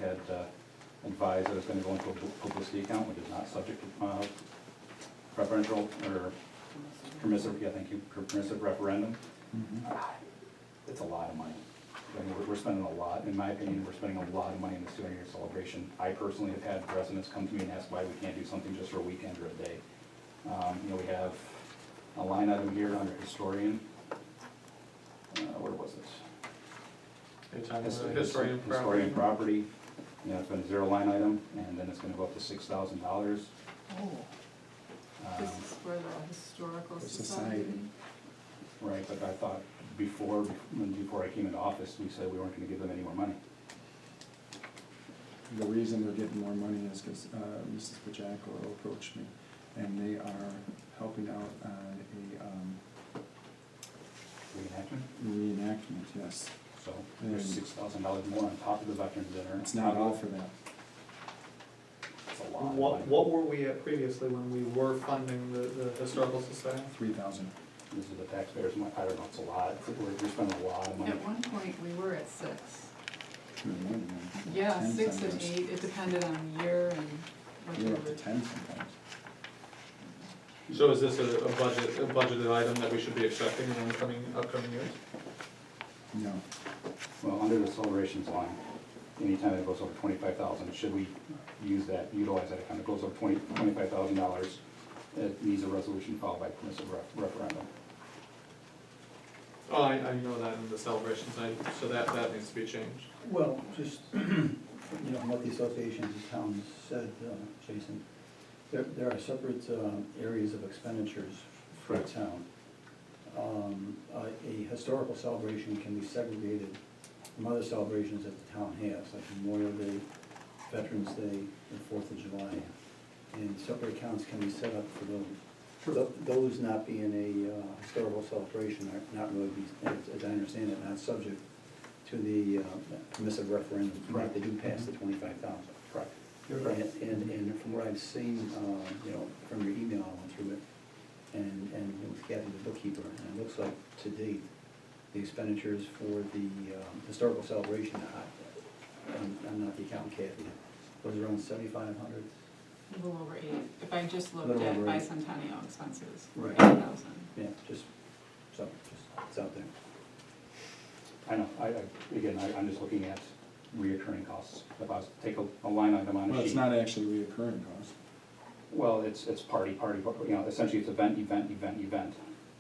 had advised that it was gonna go into a publicity account, which is not subject to preferential or permissive, yeah, thank you, permissive referendum. It's a lot of money. I mean, we're spending a lot, in my opinion, we're spending a lot of money in this 200-year celebration. I personally have had residents come to me and ask why we can't do something just for a weekend or a day. You know, we have a line item here under historian. Where was it? Historian property. You know, it's been a zero line item, and then it's gonna go up to $6,000. Oh, this is for the historical society. Right, but I thought before I came into office, we said we weren't gonna give them any more money. The reason they're getting more money is because Mrs. Pajaco approached me, and they are helping out on Reenactment? a reenactment, yes. So there's $6,000 more on top of the veterans dinner. It's not all for that. It's a lot. of What, money. what were we at previously when we were funding the historical society? 3,000. This is the taxpayers' money. I don't know, it's a lot. We're spending a lot of money. At one point, we were at 6. More than that. Yeah, 10 6 and sometimes. 8, it depended on the year and what We you were up to were. 10 sometimes. So is this a budgeted item that we should be expecting in upcoming years? No. Well, under the celebrations line, anytime it goes over 25,000, should we utilize that account? It goes over $25,000, it needs a resolution followed by permissive referendum. Oh, I know that in the celebrations, so that needs to be changed. Well, just, you know, what the associations of towns said, Jason, there are separate areas of expenditures for a Correct. town. A historical celebration can be segregated from other celebrations that the town has, like Memorial Day, Veterans Day, and Fourth of July. And separate accounts can be set up for those. Those not being a historical celebration are not really, as I understand it, not subject to the permissive referendum. Right. They do pass the 25,000. Correct. And from what I've seen, you know, from your email, I went through it, and with Kathy, the bookkeeper, and it looks like to date, the expenditures for the historical celebration, I'm not the accountant, Kathy, was around 7,500. A little over 8. If I just looked Little at over 8. bicentennial expenses, Right. 8,000. Yeah, just it's out there. I know, I'm just looking at reoccurring costs. If I was to take a line item on a sheet. Well, it's not actually reoccurring cost. Well, it's party, you know, essentially it's event.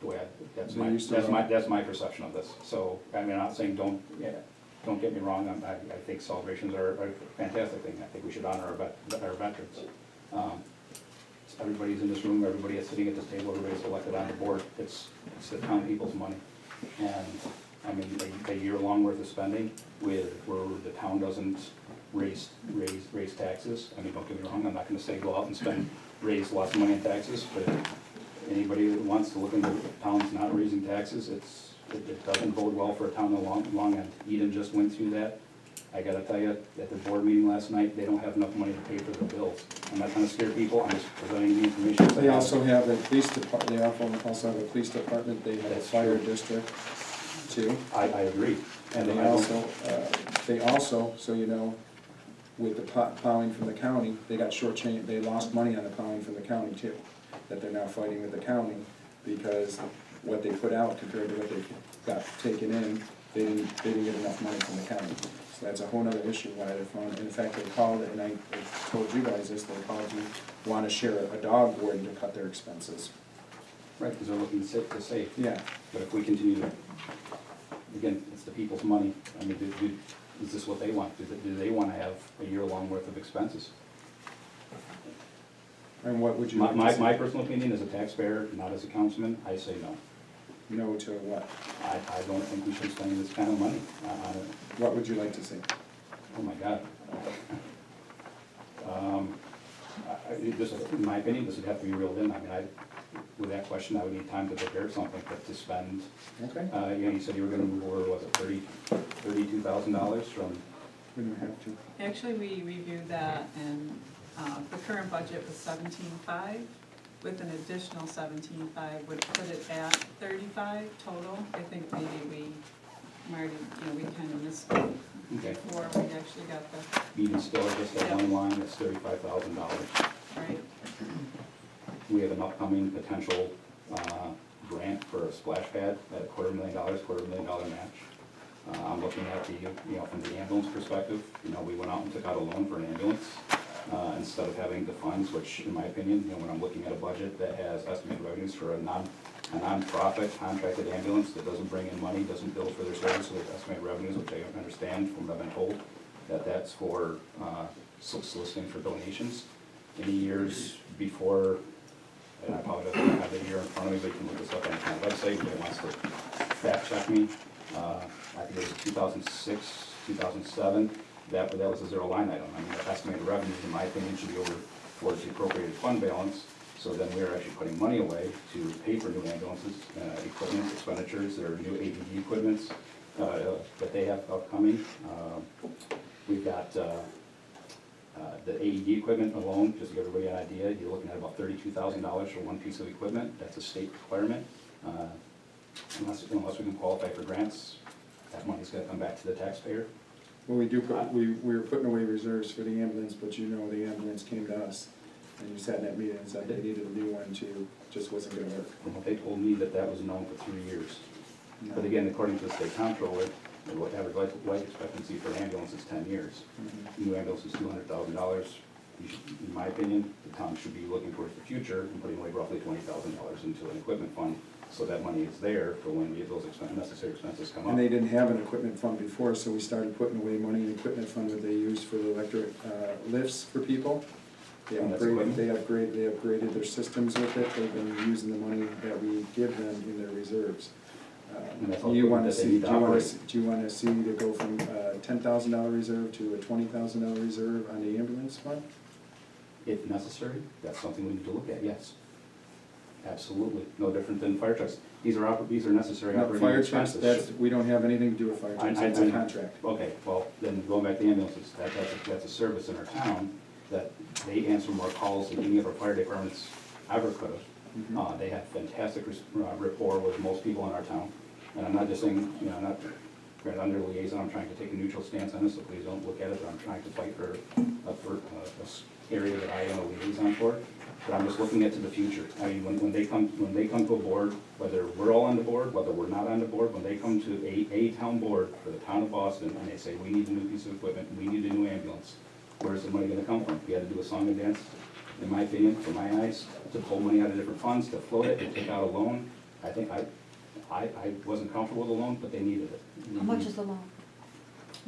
The way They used to run- that's my perception of this. So, I mean, I'm not saying don't get me wrong, I think celebrations are a fantastic thing. I think we should honor our veterans. Everybody's in this room, everybody is sitting at this table, everybody's elected on the board. It's the town people's money. And, I mean, a year-long worth of spending where the town doesn't raise taxes. I mean, don't get me wrong, I'm not gonna say go out and raise lots of money in taxes, but anybody that wants to look into towns not raising taxes, it doesn't bode well for a town in the long end. Eden just went through that. I gotta tell you, at the board meeting last night, they don't have enough money to pay for their bills. I'm not trying to scare people, I'm just presenting the information. They also have a police department, they also have a police department, they have a That's fire true. district too. I agree. And they also, so you know, with the plowing from the county, they got shortchanged, they lost money on the plowing from the county too. That they're now fighting with the county because what they put out compared to what they got taken in, they didn't get enough money from the county. So that's a whole other issue why they're fine. In fact, they called, and I told you guys this, they called to want to share a dog warden to cut their expenses. Right, because they're looking to save. Yeah, But if we continue to, again, it's the people's money. I mean, is this what they want? Do they want to have a year-long worth of expenses? and what would you like to see? My personal opinion as a taxpayer, not as a councilman, I say no. No to what? I don't think we should spend this kind of money on it. What would you like to see? Oh, my God. In my opinion, this would have to be reeled in. I mean, with that question, I would need time to prepare something, but to spend, Okay, you know, you said you were gonna move over, was it $32,000 from, we don't have to. Actually, we reviewed that, and the current budget was 17.5, with an additional 17.5 would put it at 35 total. I think maybe Marty, we kind of missed okay. before we actually got the. Speed and Still, just that one line, that's $35,000. right? We have an upcoming potential grant for a splash pad at $250,000 match. I'm looking at the, from the ambulance perspective, we went out and took out a loan for an ambulance instead of having the funds, which in my opinion, when I'm looking at a budget that has estimated revenues for a non-profit contracted ambulance that doesn't bring in money, doesn't bill for their service, so there's estimated revenues, which I understand from what I've been told, that's for soliciting for donations. Any years before, and I apologize, I don't have the year in front of me, but you can look this up on the county website, if anyone wants to fact check me. I think it was 2006, 2007, that was a zero line item. I mean, the estimated revenues, in my opinion, should be over towards the appropriated fund balance. So then we're actually putting money away to pay for new ambulances, equipment expenditures, there are new AED equipments that they have upcoming. We've got the AED equipment alone, just to give everybody an idea, you're looking at about $32,000 for one piece of equipment. That's a state requirement. Unless we can qualify for grants, that money's gonna come back to the taxpayer. Well, we were putting away reserves for the ambulance, but the ambulance came to us, and you sat in that meeting and said they needed a new one too, just wasn't gonna work. And they told me that was known for 3 years. But again, according to the state comptroller, the average life expectancy for an ambulance is 10 years. New ambulance is $200,000. In my opinion, the town should be looking towards the future and putting away roughly $20,000 into an equipment fund, so that money is there for when those necessary expenses come up. And they didn't have an equipment fund before, so we started putting away money in the equipment fund that they use for the electric lifts for people. They And that's upgraded their systems with it, they've been using the money that we give them in their reserves. And that's all Do you equipment want to that they see, need to operate. do you want to see to go from $10,000 reserve to a $20,000 reserve on the ambulance fund? If necessary, that's something we need to look at, yes. Absolutely, no different than fire trucks. These are necessary No, operating fire trucks, expenses. we don't have anything to do with fire trucks, I it's a know. contract. Okay, well, then going back to ambulances, that's a service in our town that they answer more calls than any of our fire departments ever could have. They have fantastic rapport with most people in our town. And I'm not just saying, I'm not, granted, I'm their liaison, I'm trying to take a neutral stance on this, so please don't look at it, but I'm trying to fight for a area that I am a liaison for. But I'm just looking into the future. I mean, when they come to a board, whether we're all on the board, whether we're not on the board, when they come to a town board for the town of Boston, and they say, we need a new piece of equipment, we need a new ambulance, where's the money gonna come from? We had to do a song and dance, in my opinion, from my eyes, to pull money out of different funds, to float it, and take out a loan. I think I wasn't comfortable with the loan, but they needed it. How much is the loan?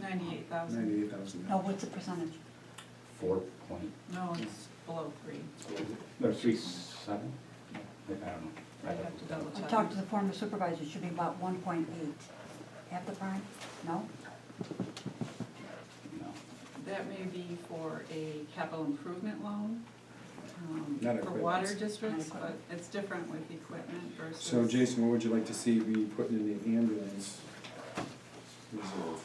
98,000. $98,000. No, what's the percentage? 4 point, No, it's below 3. or 3.7? I don't know. I'd have to double I check. talked to the former supervisor, it should be about 1.8. Half the prime? No? No. That may be for a capital improvement loan, Not for equipment. water districts, Not but equipment. it's different with equipment versus. So Jason, what would you like to see be put in the ambulance reserve?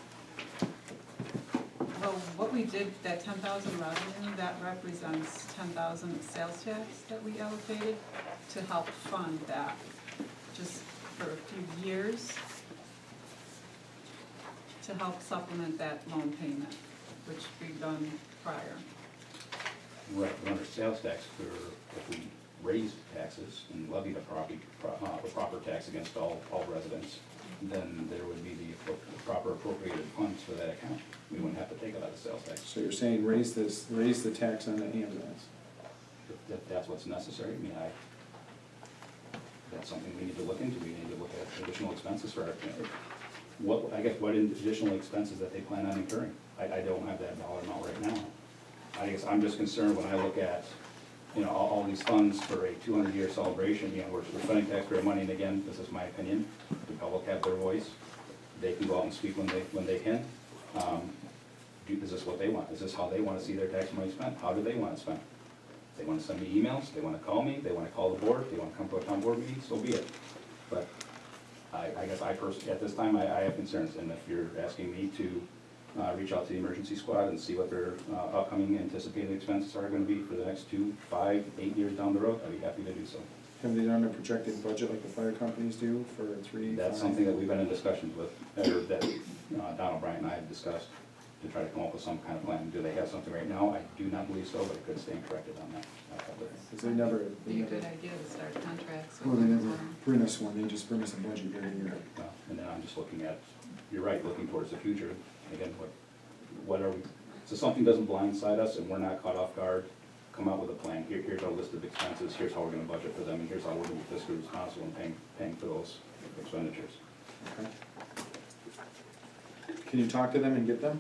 Well, what we did, that 10,000 revenue, that represents 10,000 sales tax that we allocated to help fund that, just for a few years, to help supplement that loan payment, which we've done prior. Right, but under sales tax, if we raised taxes and levied a proper tax against all residents, then there would be the proper appropriated funds for that account. We wouldn't have to take it out of sales tax. So you're saying raise the tax on the ambulance? If that's what's necessary, I mean, that's something we need to look into. We need to look at additional expenses for our, what additional expenses that they plan on incurring. I don't have that dollar amount right now. I guess I'm just concerned when I look at, all these funds for a 200-year celebration, we're spending taxpayer money, and again, this is my opinion, the public have their voice, they can go out and speak when they can. Is this what they want? Is this how they want to see their tax money spent? How do they want it spent? They want to send me emails, they want to call me, they want to call the board, they want to come to a town board meeting, so be it. But I guess I personally, at this time, I have concerns, and if you're asking me to reach out to the emergency squad and see what their upcoming anticipated expenses are going to be for the next 2, 5, 8 years down the road, I'd be happy to do so. Have they done a projected budget like the fire companies do for 3, 5? That's something that we've been in discussions with, or that Donald Bryant and I have discussed. to try to come up with some kind of plan. Do they have something right now? I do not believe so, but I could stand corrected on that. Because they never, Be a good idea to start contracts. well, with they them as never well. bring us one, they just bring us a budget every year. And then I'm just looking at, you're right, looking towards the future. Again, what are we, so something doesn't blindside us and we're not caught off guard, come out with a plan. Here's our list of expenses, here's how we're gonna budget for them, and here's how we're gonna be fiscally responsible in paying for those expenditures. Okay. Can you talk to them and get them?